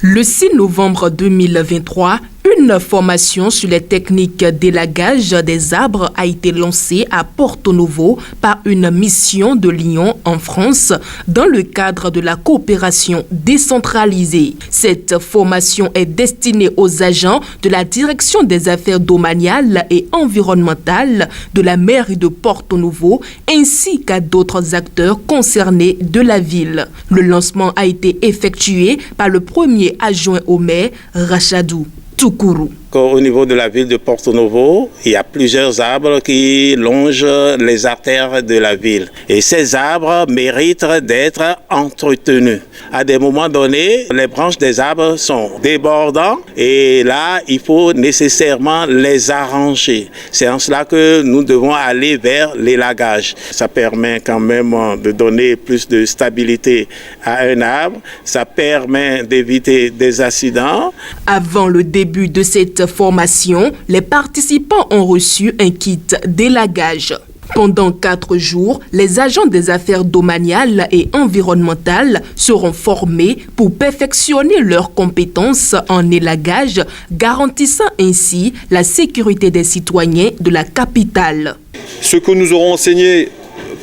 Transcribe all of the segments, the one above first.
Le 6 novembre 2023, une formation sur les techniques d'élagage des arbres a été lancée à Porto Novo par une mission de Lyon en France dans le cadre de la coopération décentralisée. Cette formation est destinée aux agents de la direction des affaires domaniales et environnementales de la mairie de Porto Novo ainsi qu'à d'autres acteurs concernés de la ville. Le lancement a été effectué par le premier adjoint au maire, Rachadou Toukourou. Au niveau de la ville de Porto Novo, il y a plusieurs arbres qui longent les artères de la ville. Et ces arbres méritent d'être entretenus. À des moments donnés, les branches des arbres sont débordantes et là, il faut nécessairement les arranger. C'est en cela que nous devons aller vers l'élagage. Ça permet quand même de donner plus de stabilité à un arbre. Ça permet d'éviter des accidents. Avant le début de cette formation, les participants ont reçu un kit d'élagage. Pendant 4 jours, les agents des affaires domaniales et environnementales seront formés pour perfectionner leurs compétences en élagage, garantissant ainsi la sécurité des citoyens de la capitale. Ce que nous aurons enseigné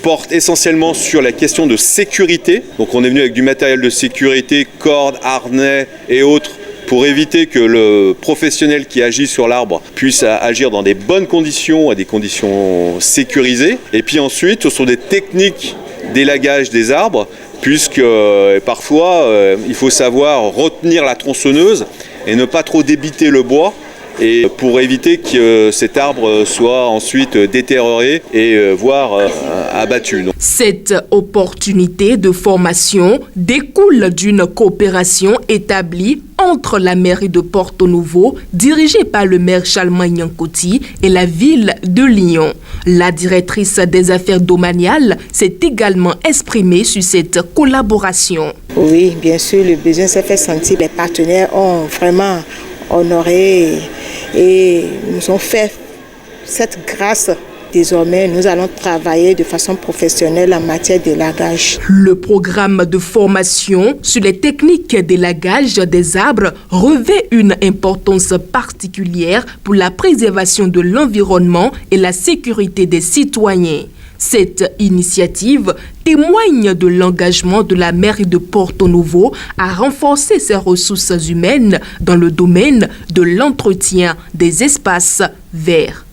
porte essentiellement sur la question de sécurité. Donc on est venu avec du matériel de sécurité, cordes, harnais et autres, pour éviter que le professionnel qui agit sur l'arbre puisse agir dans des bonnes conditions, à des conditions sécurisées. Et puis ensuite, ce sont des techniques d'élagage des arbres, puisque parfois, il faut savoir retenir la tronçonneuse et ne pas trop débiter le bois, et pour éviter que cet arbre soit ensuite détérioré et voire abattu. Cette opportunité de formation découle d'une coopération établie entre la mairie de Porto Novo, dirigée par le maire Charlemagne Yankoti, et la ville de Lyon. La directrice des affaires domaniales s'est également exprimée sur cette collaboration. Oui, bien sûr, le besoin s'est fait sentir. Les partenaires ont vraiment honoré et nous ont fait cette grâce. Désormais, nous allons travailler de façon professionnelle en matière d'élagage. Le programme de formation sur les techniques d'élagage des arbres revêt une importance particulière pour la préservation de l'environnement et la sécurité des citoyens. Cette initiative témoigne de l'engagement de la mairie de Porto Novo à renforcer ses ressources humaines dans le domaine de l'entretien des espaces verts.